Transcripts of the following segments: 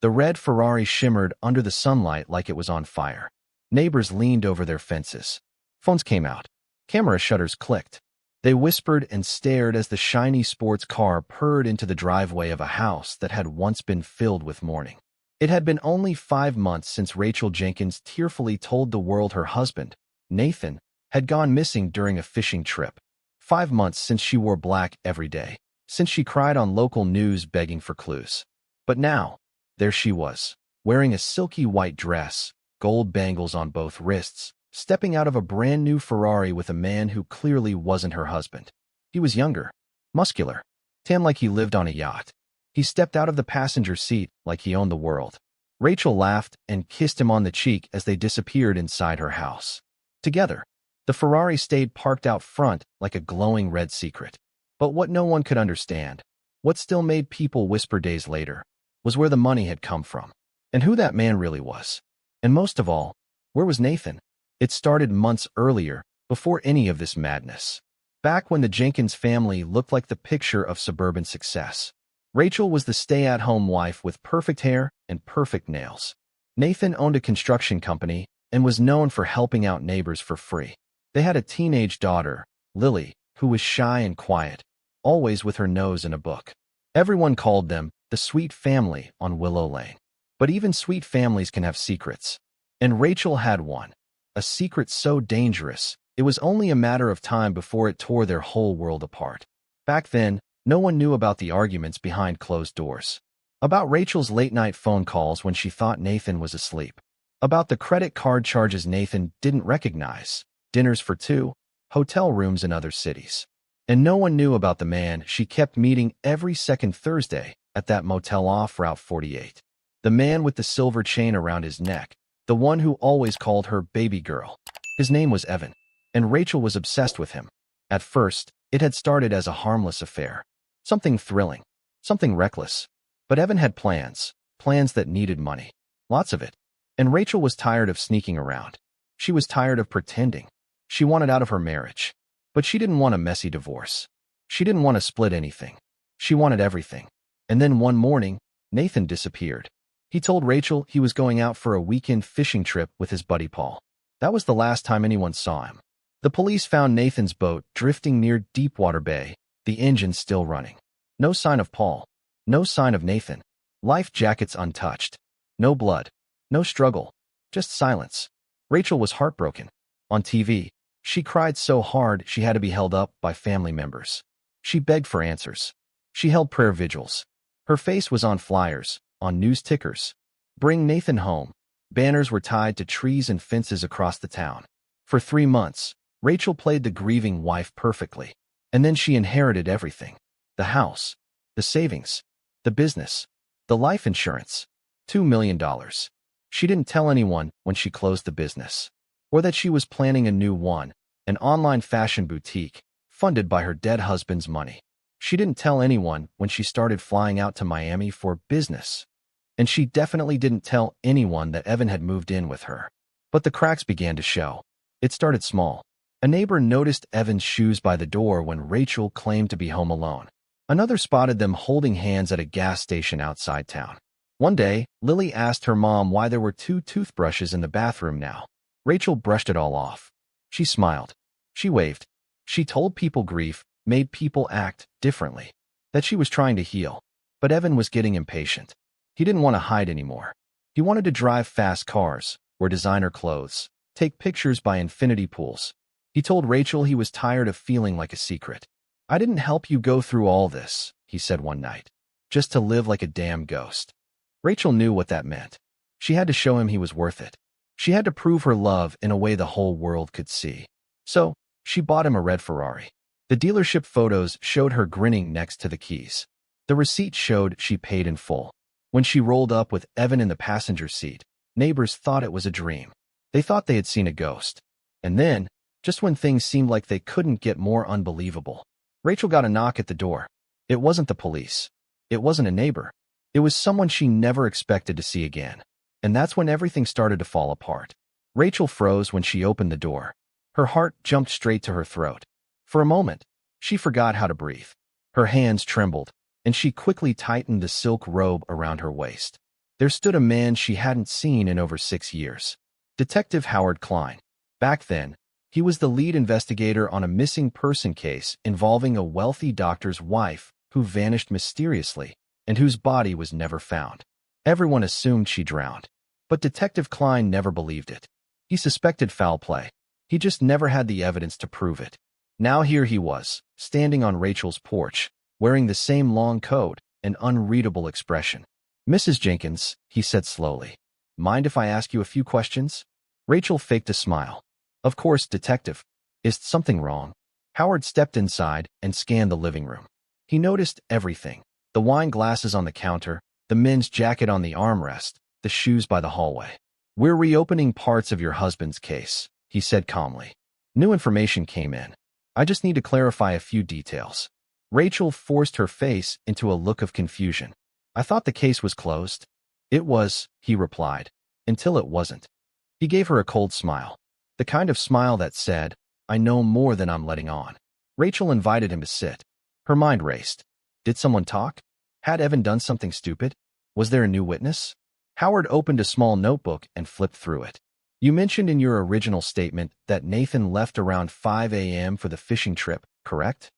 The red Ferrari shimmered under the sunlight like it was on fire. Neighbors leaned over their fences. Phones came out. Camera shutters clicked. They whispered and stared as the shiny sports car purred into the driveway of a house that had once been filled with mourning. It had been only 5 months since Rachel Jenkins tearfully told the world her husband, Nathan, had gone missing during a fishing trip. 5 months since she wore black every day, since she cried on local news begging for clues. But now, there she was, wearing a silky white dress, gold bangles on both wrists, stepping out of a brand new Ferrari with a man who clearly wasn't her husband. He was younger, muscular, tan like he lived on a yacht. He stepped out of the passenger seat like he owned the world. Rachel laughed and kissed him on the cheek as they disappeared inside her house. Together, the Ferrari stayed parked out front like a glowing red secret. But what no one could understand, what still made people whisper days later, was where the money had come from, and who that man really was. And most of all, where was Nathan? It started months earlier, before any of this madness. Back when the Jenkins family looked like the picture of suburban success. Rachel was the stay-at-home wife with perfect hair and perfect nails. Nathan owned a construction company and was known for helping out neighbors for free. They had a teenage daughter, Lily, who was shy and quiet, always with her nose in a book. Everyone called them the sweet family on Willow Lane. But even sweet families can have secrets. And Rachel had one. A secret so dangerous, it was only a matter of time before it tore their whole world apart. Back then, no one knew about the arguments behind closed doors. About Rachel's late-night phone calls when she thought Nathan was asleep. About the credit card charges Nathan didn't recognize, dinners for two, hotel rooms in other cities. And no one knew about the man she kept meeting every second Thursday at that motel off Route 48. The man with the silver chain around his neck, the one who always called her baby girl. His name was Evan, and Rachel was obsessed with him. At first, it had started as a harmless affair. Something thrilling, something reckless. But Evan had plans that needed money. Lots of it. And Rachel was tired of sneaking around. She was tired of pretending. She wanted out of her marriage. But she didn't want a messy divorce. She didn't want to split anything. She wanted everything. And then one morning, Nathan disappeared. He told Rachel he was going out for a weekend fishing trip with his buddy Paul. That was the last time anyone saw him. The police found Nathan's boat drifting near Deepwater Bay, the engine still running. No sign of Paul. No sign of Nathan. Life jackets untouched. No blood. No struggle. Just silence. Rachel was heartbroken. On TV, she cried so hard she had to be held up by family members. She begged for answers. She held prayer vigils. Her face was on flyers, on news tickers. Bring Nathan home. Banners were tied to trees and fences across the town. For 3 months, Rachel played the grieving wife perfectly. And then she inherited everything. The house, the savings, the business, the life insurance, $2 million. She didn't tell anyone when she closed the business. Or that she was planning a new one, an online fashion boutique, funded by her dead husband's money. She didn't tell anyone when she started flying out to Miami for business. And she definitely didn't tell anyone that Evan had moved in with her. But the cracks began to show. It started small. A neighbor noticed Evan's shoes by the door when Rachel claimed to be home alone. Another spotted them holding hands at a gas station outside town. One day, Lily asked her mom why there were 2 toothbrushes in the bathroom now. Rachel brushed it all off. She smiled. She waved. She told people grief made people act differently, that she was trying to heal. But Evan was getting impatient. He didn't want to hide anymore. He wanted to drive fast cars, wear designer clothes, take pictures by infinity pools. He told Rachel he was tired of feeling like a secret. "I didn't help you go through all this," he said one night, "just to live like a damn ghost." Rachel knew what that meant. She had to show him he was worth it. She had to prove her love in a way the whole world could see. So, she bought him a red Ferrari. The dealership photos showed her grinning next to the keys. The receipt showed she paid in full. When she rolled up with Evan in the passenger seat, neighbors thought it was a dream. They thought they had seen a ghost. And then, just when things seemed like they couldn't get more unbelievable, Rachel got a knock at the door. It wasn't the police. It wasn't a neighbor. It was someone she never expected to see again. And that's when everything started to fall apart. Rachel froze when she opened the door. Her heart jumped straight to her throat. For a moment, she forgot how to breathe. Her hands trembled, and she quickly tightened the silk robe around her waist. There stood a man she hadn't seen in over 6 years. Detective Howard Klein. Back then, he was the lead investigator on a missing person case involving a wealthy doctor's wife who vanished mysteriously and whose body was never found. Everyone assumed she drowned, but Detective Klein never believed it. He suspected foul play. He just never had the evidence to prove it. Now here he was, standing on Rachel's porch, wearing the same long coat, an unreadable expression. "Mrs. Jenkins," he said slowly, "mind if I ask you a few questions?" Rachel faked a smile. "Of course, Detective. Is something wrong?" Howard stepped inside and scanned the living room. He noticed everything: the wine glasses on the counter, the men's jacket on the armrest, the shoes by the hallway. "We're reopening parts of your husband's case," he said calmly. "New information came in. I just need to clarify a few details." Rachel forced her face into a look of confusion. "I thought the case was closed." "It was," he replied, "until it wasn't." He gave her a cold smile, the kind of smile that said, "I know more than I'm letting on." Rachel invited him to sit. Her mind raced. Did someone talk? Had Evan done something stupid? Was there a new witness? Howard opened a small notebook and flipped through it. "You mentioned in your original statement that Nathan left around 5 a.m. for the fishing trip, correct?"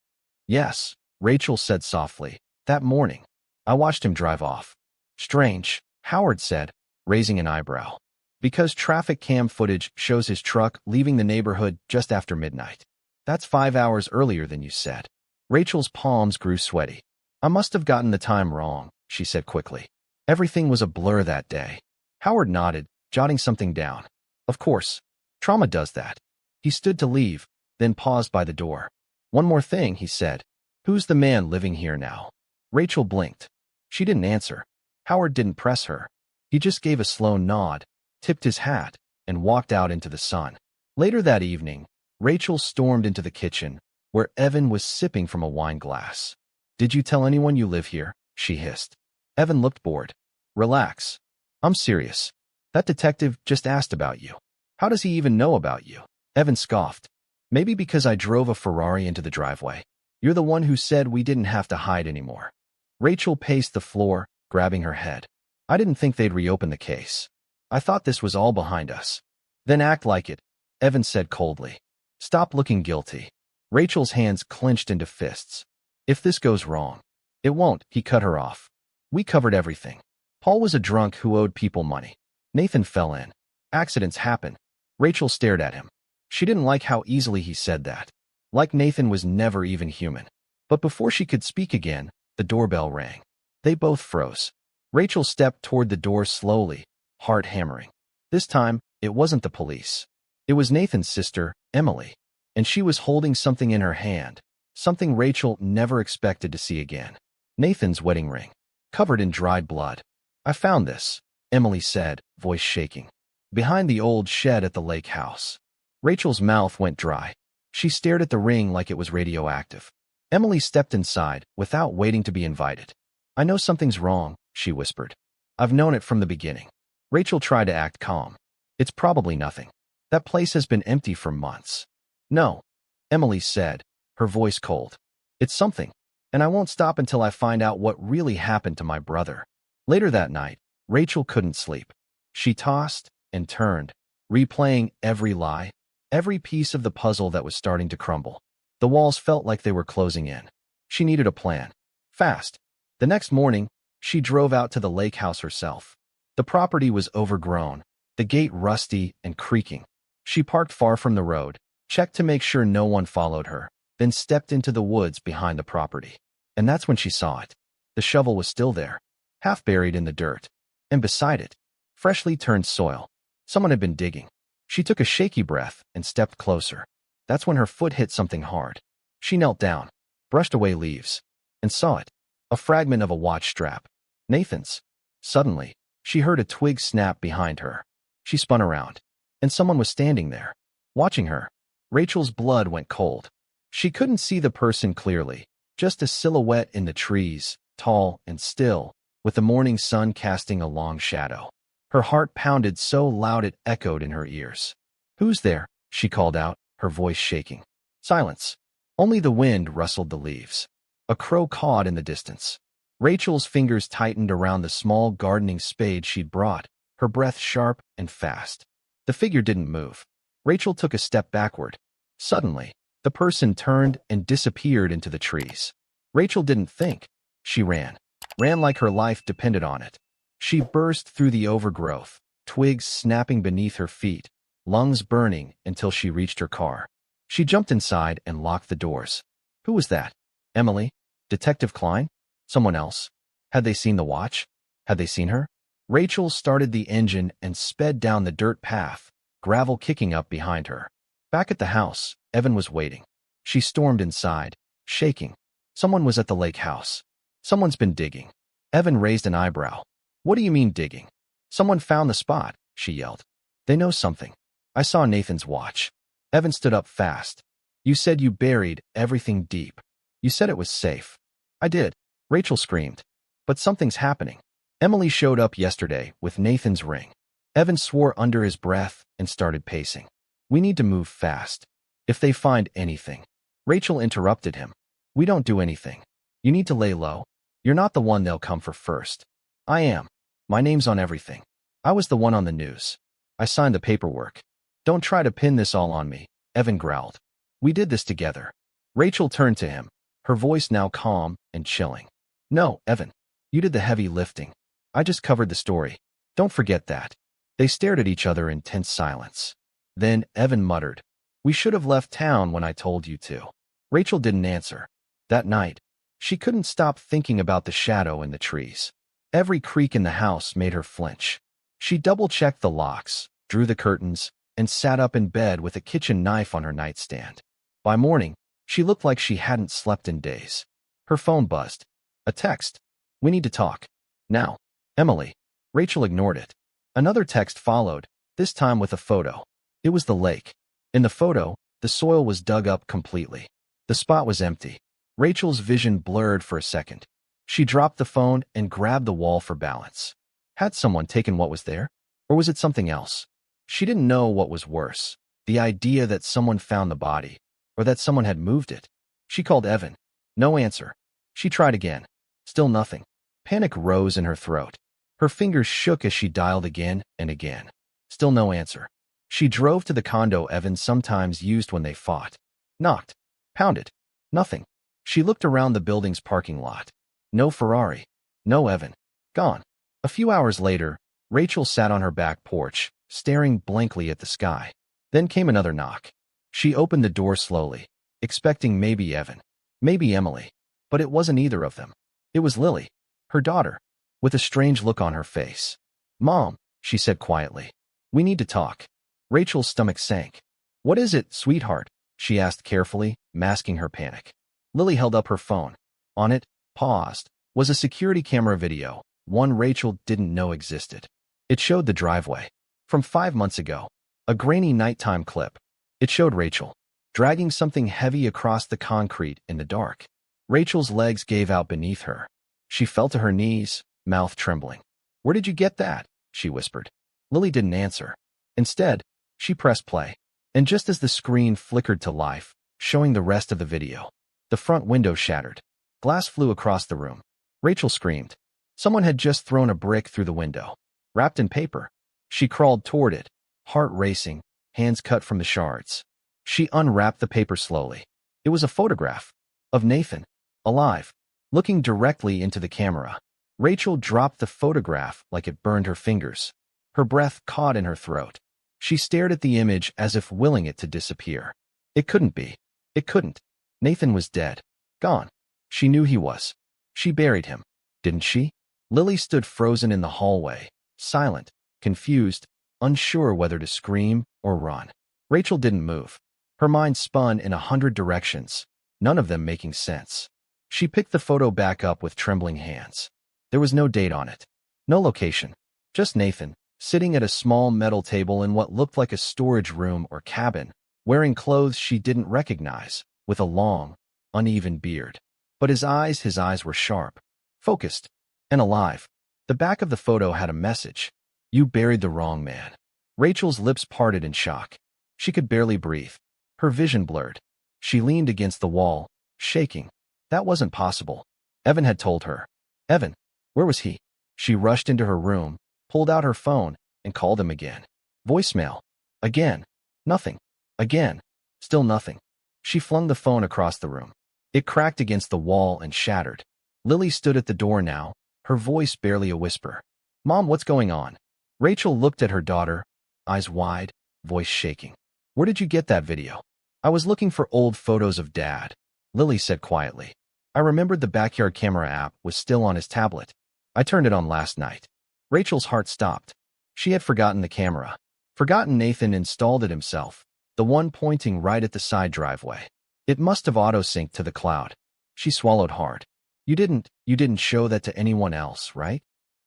"Yes," Rachel said softly. "That morning. I watched him drive off." "Strange," Howard said, raising an eyebrow. "Because traffic cam footage shows his truck leaving the neighborhood just after midnight. That's 5 hours earlier than you said." Rachel's palms grew sweaty. "I must have gotten the time wrong," she said quickly. "Everything was a blur that day." Howard nodded, jotting something down. "Of course. Trauma does that." He stood to leave, then paused by the door. "One more thing," he said. "Who's the man living here now?" Rachel blinked. She didn't answer. Howard didn't press her. He just gave a slow nod, tipped his hat, and walked out into the sun. Later that evening, Rachel stormed into the kitchen, where Evan was sipping from a wine glass. "Did you tell anyone you live here?" she hissed. Evan looked bored. "Relax. I'm serious. That detective just asked about you." "How does he even know about you?" Evan scoffed. "Maybe because I drove a Ferrari into the driveway. You're the one who said we didn't have to hide anymore." Rachel paced the floor, grabbing her head. "I didn't think they'd reopen the case. I thought this was all behind us." "Then act like it," Evan said coldly. "Stop looking guilty." Rachel's hands clenched into fists. "If this goes wrong." "It won't," he cut her off. "We covered everything. Paul was a drunk who owed people money. Nathan fell in. Accidents happen." Rachel stared at him. She didn't like how easily he said that. Like Nathan was never even human. But before she could speak again, the doorbell rang. They both froze. Rachel stepped toward the door slowly, heart hammering. This time, it wasn't the police. It was Nathan's sister, Emily, and she was holding something in her hand, something Rachel never expected to see again. Nathan's wedding ring, covered in dried blood. "I found this," Emily said, voice shaking, "behind the old shed at the lake house." Rachel's mouth went dry. She stared at the ring like it was radioactive. Emily stepped inside without waiting to be invited. "I know something's wrong," she whispered. "I've known it from the beginning." Rachel tried to act calm. "It's probably nothing. That place has been empty for months." "No," Emily said, her voice cold. "It's something, and I won't stop until I find out what really happened to my brother." Later that night, Rachel couldn't sleep. She tossed and turned, replaying every lie, every piece of the puzzle that was starting to crumble. The walls felt like they were closing in. She needed a plan. Fast. The next morning, she drove out to the lake house herself. The property was overgrown, the gate rusty and creaking. She parked far from the road, checked to make sure no one followed her, then stepped into the woods behind the property. And that's when she saw it. The shovel was still there, half buried in the dirt. And beside it, freshly turned soil. Someone had been digging. She took a shaky breath and stepped closer. That's when her foot hit something hard. She knelt down, brushed away leaves, and saw it. A fragment of a watch strap. Nathan's. Suddenly, she heard a twig snap behind her. She spun around, and someone was standing there, watching her. Rachel's blood went cold. She couldn't see the person clearly, just a silhouette in the trees, tall and still, with the morning sun casting a long shadow. Her heart pounded so loud it echoed in her ears. "Who's there?" she called out, her voice shaking. Silence. Only the wind rustled the leaves. A crow cawed in the distance. Rachel's fingers tightened around the small gardening spade she'd brought, her breath sharp and fast. The figure didn't move. Rachel took a step backward. Suddenly, the person turned and disappeared into the trees. Rachel didn't think. She ran. Ran like her life depended on it. She burst through the overgrowth, twigs snapping beneath her feet, lungs burning until she reached her car. She jumped inside and locked the doors. Who was that? Emily? Detective Klein? Someone else? Had they seen the watch? Had they seen her? Rachel started the engine and sped down the dirt path, gravel kicking up behind her. Back at the house, Evan was waiting. She stormed inside, shaking. Someone was at the lake house. Someone's been digging. Evan raised an eyebrow. What do you mean digging? Someone found the spot, she yelled. They know something. I saw Nathan's watch. Evan stood up fast. You said you buried everything deep. You said it was safe. I did. Rachel screamed. But something's happening. Emily showed up yesterday with Nathan's ring. Evan swore under his breath and started pacing. We need to move fast. If they find anything. Rachel interrupted him. We don't do anything. You need to lay low. You're not the one they'll come for first. I am. My name's on everything. I was the one on the news. I signed the paperwork. Don't try to pin this all on me, Evan growled. We did this together. Rachel turned to him, her voice now calm and chilling. No, Evan. You did the heavy lifting. I just covered the story. Don't forget that. They stared at each other in tense silence. Then Evan muttered, We should have left town when I told you to. Rachel didn't answer. That night, she couldn't stop thinking about the shadow in the trees. Every creak in the house made her flinch. She double-checked the locks, drew the curtains, and sat up in bed with a kitchen knife on her nightstand. By morning, she looked like she hadn't slept in days. Her phone buzzed. A text. We need to talk. Now. Emily. Rachel ignored it. Another text followed, this time with a photo. It was the lake. In the photo, the soil was dug up completely. The spot was empty. Rachel's vision blurred for a second. She dropped the phone and grabbed the wall for balance. Had someone taken what was there? Or was it something else? She didn't know what was worse, the idea that someone found the body, or that someone had moved it. She called Evan. No answer. She tried again. Still nothing. Panic rose in her throat. Her fingers shook as she dialed again and again. Still no answer. She drove to the condo Evan sometimes used when they fought. Knocked. Pounded. Nothing. She looked around the building's parking lot. No Ferrari. No Evan. Gone. A few hours later, Rachel sat on her back porch, staring blankly at the sky. Then came another knock. She opened the door slowly, expecting maybe Evan, maybe Emily. But it wasn't either of them. It was Lily, her daughter, with a strange look on her face. Mom, she said quietly. We need to talk. Rachel's stomach sank. What is it, sweetheart? She asked carefully, masking her panic. Lily held up her phone. On it, paused, was a security camera video, one Rachel didn't know existed. It showed the driveway. From 5 months ago. A grainy nighttime clip. It showed Rachel, dragging something heavy across the concrete in the dark. Rachel's legs gave out beneath her. She fell to her knees, mouth trembling. Where did you get that? She whispered. Lily didn't answer. Instead, she pressed play. And just as the screen flickered to life, showing the rest of the video, the front window shattered. Glass flew across the room. Rachel screamed. Someone had just thrown a brick through the window. Wrapped in paper. She crawled toward it, heart racing, hands cut from the shards. She unwrapped the paper slowly. It was a photograph of Nathan, alive, looking directly into the camera. Rachel dropped the photograph like it burned her fingers. Her breath caught in her throat. She stared at the image as if willing it to disappear. It couldn't be. It couldn't. Nathan was dead. Gone. She knew he was. She buried him. Didn't she? Lily stood frozen in the hallway, silent, confused, unsure whether to scream or run. Rachel didn't move. Her mind spun in 100 directions, none of them making sense. She picked the photo back up with trembling hands. There was no date on it. No location. Just Nathan, sitting at a small metal table in what looked like a storage room or cabin, wearing clothes she didn't recognize, with a long, uneven beard. But his eyes were sharp, focused, and alive. The back of the photo had a message. You buried the wrong man. Rachel's lips parted in shock. She could barely breathe. Her vision blurred. She leaned against the wall, shaking. That wasn't possible. Evan had told her. Evan, where was he? She rushed into her room, pulled out her phone, and called him again. Voicemail. Again. Nothing. Again. Still nothing. She flung the phone across the room. It cracked against the wall and shattered. Lily stood at the door now, her voice barely a whisper. Mom, what's going on? Rachel looked at her daughter, eyes wide, voice shaking. Where did you get that video? I was looking for old photos of Dad, Lily said quietly. I remembered the backyard camera app was still on his tablet. I turned it on last night. Rachel's heart stopped. She had forgotten the camera. Forgotten Nathan installed it himself, the one pointing right at the side driveway. It must have auto-synced to the cloud. She swallowed hard. You didn't show that to anyone else, right?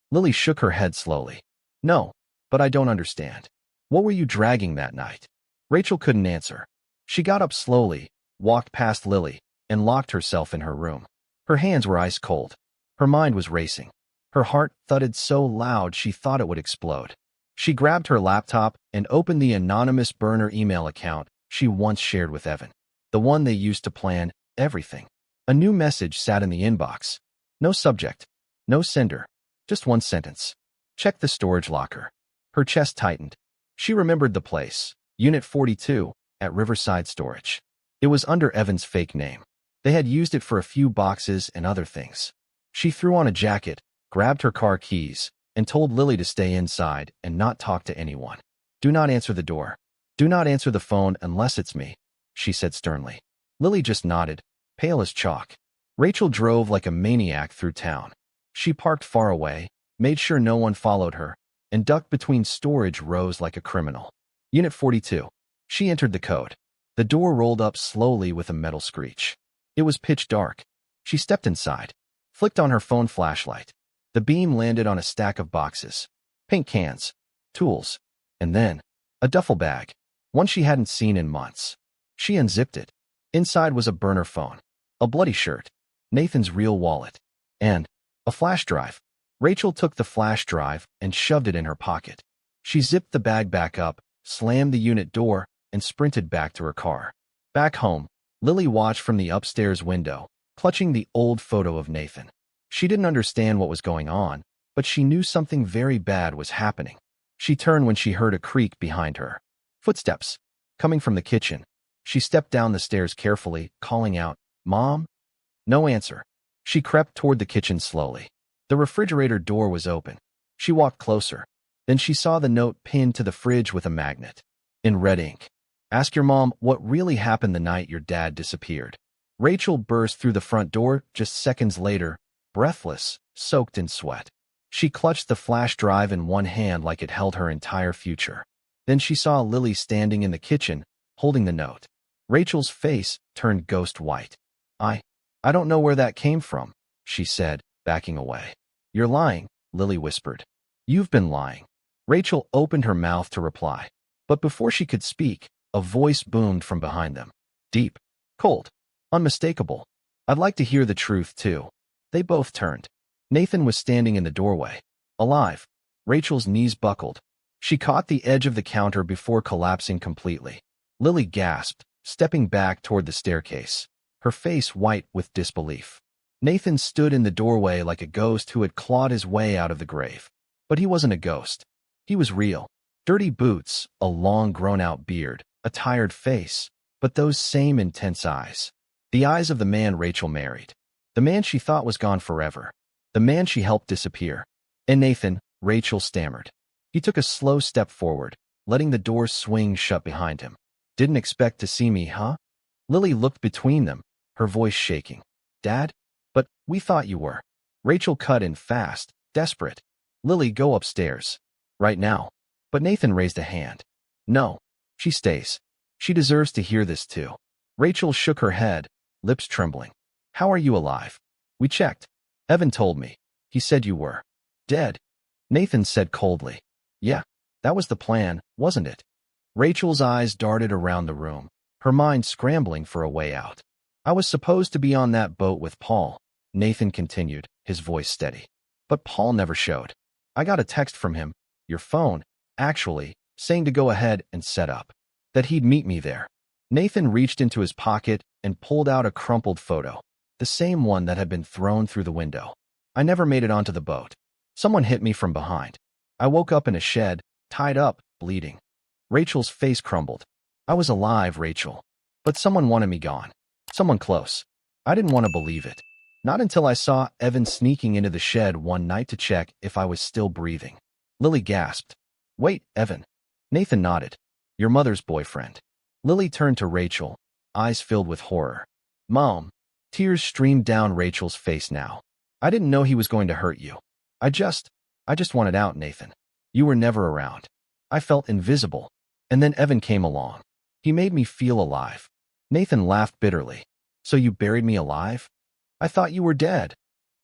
Lily shook her head slowly. No, but I don't understand. What were you dragging that night? Rachel couldn't answer. She got up slowly, walked past Lily, and locked herself in her room. Her hands were ice cold. Her mind was racing. Her heart thudded so loud she thought it would explode. She grabbed her laptop and opened the anonymous burner email account she once shared with Evan, the one they used to plan everything. A new message sat in the inbox. No subject, no sender, just one sentence. Check the storage locker. Her chest tightened. She remembered the place, Unit 42, at Riverside Storage. It was under Evan's fake name. They had used it for a few boxes and other things. She threw on a jacket, grabbed her car keys, and told Lily to stay inside and not talk to anyone. Do not answer the door. Do not answer the phone unless it's me, she said sternly. Lily just nodded, pale as chalk. Rachel drove like a maniac through town. She parked far away, made sure no one followed her, and ducked between storage rows like a criminal. Unit 42. She entered the code. The door rolled up slowly with a metal screech. It was pitch dark. She stepped inside, flicked on her phone flashlight. The beam landed on a stack of boxes, paint cans, tools, and then a duffel bag, one she hadn't seen in months. She unzipped it. Inside was a burner phone, a bloody shirt, Nathan's real wallet, and a flash drive. Rachel took the flash drive and shoved it in her pocket. She zipped the bag back up, slammed the unit door, and sprinted back to her car. Back home, Lily watched from the upstairs window, clutching the old photo of Nathan. She didn't understand what was going on, but she knew something very bad was happening. She turned when she heard a creak behind her. Footsteps, coming from the kitchen. She stepped down the stairs carefully, calling out, Mom? No answer. She crept toward the kitchen slowly. The refrigerator door was open. She walked closer. Then she saw the note pinned to the fridge with a magnet. In red ink. Ask your mom what really happened the night your dad disappeared. Rachel burst through the front door just seconds later, breathless, soaked in sweat. She clutched the flash drive in one hand like it held her entire future. Then she saw Lily standing in the kitchen, holding the note. Rachel's face turned ghost white. I don't know where that came from, she said, backing away. You're lying, Lily whispered. You've been lying. Rachel opened her mouth to reply. But before she could speak, a voice boomed from behind them. Deep, cold, unmistakable. I'd like to hear the truth, too. They both turned. Nathan was standing in the doorway. Alive. Rachel's knees buckled. She caught the edge of the counter before collapsing completely. Lily gasped, stepping back toward the staircase, her face white with disbelief. Nathan stood in the doorway like a ghost who had clawed his way out of the grave. But he wasn't a ghost. He was real. Dirty boots, a long grown-out beard, a tired face, but those same intense eyes. The eyes of the man Rachel married. The man she thought was gone forever. The man she helped disappear. And Nathan, Rachel stammered. He took a slow step forward, letting the door swing shut behind him. Didn't expect to see me, huh? Lily looked between them, her voice shaking. Dad? But we thought you were. Rachel cut in fast, desperate. Lily, go upstairs. Right now. But Nathan raised a hand. No. She stays. She deserves to hear this too. Rachel shook her head, lips trembling. How are you alive? We checked. Evan told me. He said you were dead. Nathan said coldly. Yeah, that was the plan, wasn't it? Rachel's eyes darted around the room, her mind scrambling for a way out. I was supposed to be on that boat with Paul, Nathan continued, his voice steady. But Paul never showed. I got a text from him, your phone, actually, saying to go ahead and set up. That he'd meet me there. Nathan reached into his pocket and pulled out a crumpled photo, the same one that had been thrown through the window. I never made it onto the boat. Someone hit me from behind. I woke up in a shed, tied up, bleeding. Rachel's face crumbled. I was alive, Rachel. But someone wanted me gone. Someone close. I didn't want to believe it. Not until I saw Evan sneaking into the shed one night to check if I was still breathing. Lily gasped. Wait, Evan. Nathan nodded. Your mother's boyfriend. Lily turned to Rachel, eyes filled with horror. Mom. Tears streamed down Rachel's face now. I didn't know he was going to hurt you. I just wanted out, Nathan. You were never around. I felt invisible. And then Evan came along. He made me feel alive. Nathan laughed bitterly. So you buried me alive? I thought you were dead.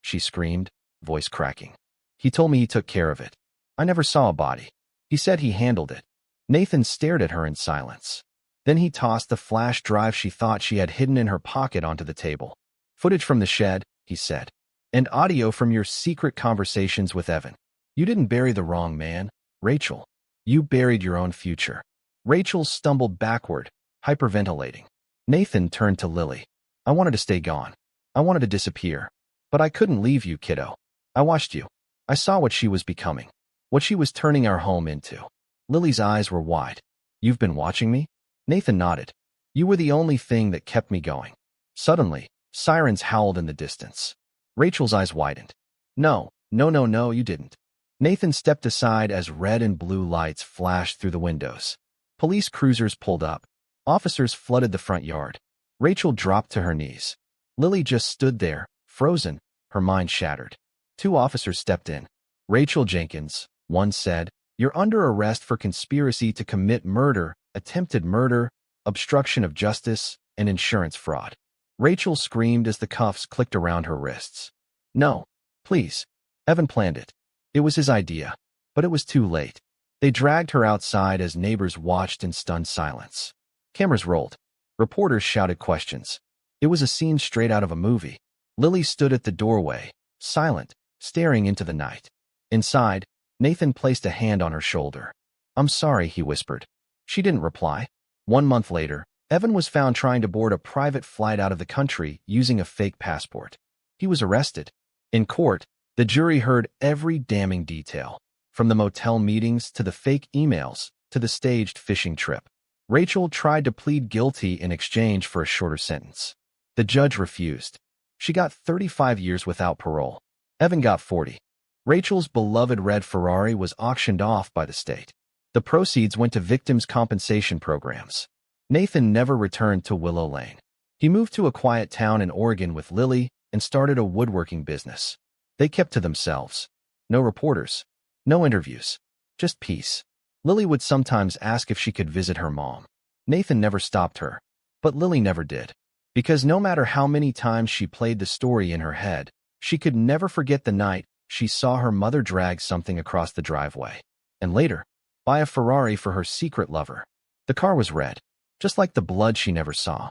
She screamed, voice cracking. He told me he took care of it. I never saw a body. He said he handled it. Nathan stared at her in silence. Then he tossed the flash drive she thought she had hidden in her pocket onto the table. Footage from the shed, he said. And audio from your secret conversations with Evan. You didn't bury the wrong man, Rachel. You buried your own future. Rachel stumbled backward, hyperventilating. Nathan turned to Lily. I wanted to stay gone. I wanted to disappear. But I couldn't leave you, kiddo. I watched you. I saw what she was becoming. What she was turning our home into. Lily's eyes were wide. You've been watching me? Nathan nodded. You were the only thing that kept me going. Suddenly, sirens howled in the distance. Rachel's eyes widened. No, you didn't. Nathan stepped aside as red and blue lights flashed through the windows. Police cruisers pulled up. Officers flooded the front yard. Rachel dropped to her knees. Lily just stood there, frozen, her mind shattered. 2 officers stepped in. Rachel Jenkins, one said, you're under arrest for conspiracy to commit murder, attempted murder, obstruction of justice, and insurance fraud. Rachel screamed as the cuffs clicked around her wrists. No, please. Evan planned it. It was his idea. But it was too late. They dragged her outside as neighbors watched in stunned silence. Cameras rolled. Reporters shouted questions. It was a scene straight out of a movie. Lily stood at the doorway, silent, staring into the night. Inside, Nathan placed a hand on her shoulder. I'm sorry, he whispered. She didn't reply. 1 month later, Evan was found trying to board a private flight out of the country using a fake passport. He was arrested. In court, the jury heard every damning detail, from the motel meetings to the fake emails to the staged fishing trip. Rachel tried to plead guilty in exchange for a shorter sentence. The judge refused. She got 35 years without parole. Evan got 40. Rachel's beloved red Ferrari was auctioned off by the state. The proceeds went to victims' compensation programs. Nathan never returned to Willow Lane. He moved to a quiet town in Oregon with Lily and started a woodworking business. They kept to themselves. No reporters. No interviews. Just peace. Lily would sometimes ask if she could visit her mom. Nathan never stopped her. But Lily never did. Because no matter how many times she played the story in her head, she could never forget the night she saw her mother drag something across the driveway. And later, buy a Ferrari for her secret lover. The car was red, just like the blood she never saw.